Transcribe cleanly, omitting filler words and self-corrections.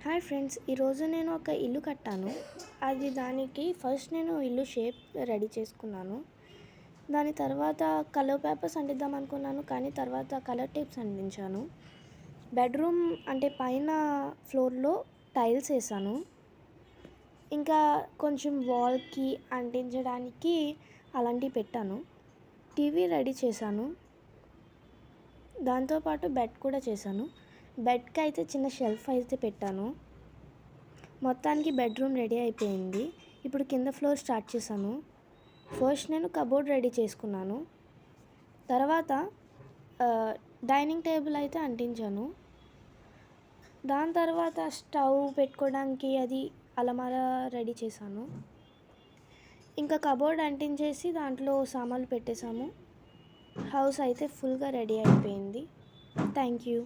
Hi friends, ఈరోజు నేను ఒక ఇల్లు కట్టాను. దానికి ఫస్ట్ నేను ఇల్లు షేప్ రెడీ చేసుకున్నాను. దాని తర్వాత కలర్ పేపర్స్ అంటిద్దాం అనుకున్నాను, కానీ తర్వాత కలర్ టేప్స్ అంటించాను. బెడ్రూమ్ అంటే పైన ఫ్లోర్లో టైల్స్ వేసాను. ఇంకా కొంచెం వాల్కి అంటించడానికి అలాంటివి పెట్టాను. టీవీ రెడీ చేశాను. దాంతోపాటు బెడ్ కూడా చేశాను. బెడ్కి అయితే చిన్న షెల్ఫ్ అయితే పెట్టాను. మొత్తానికి బెడ్రూమ్ రెడీ అయిపోయింది. ఇప్పుడు కింద ఫ్లోర్ స్టార్ట్ చేశాను. ఫస్ట్ నేను కబోర్డ్ రెడీ చేసుకున్నాను. తర్వాత డైనింగ్ టేబుల్ అయితే అంటించాను. దాని తర్వాత స్టవ్ పెట్టుకోవడానికి అది అలమారా రెడీ చేశాను. ఇంకా కబోర్డ్ అంటించేసి దాంట్లో సామాన్లు పెట్టేశాము. హౌస్ అయితే ఫుల్గా రెడీ అయిపోయింది. Thank you.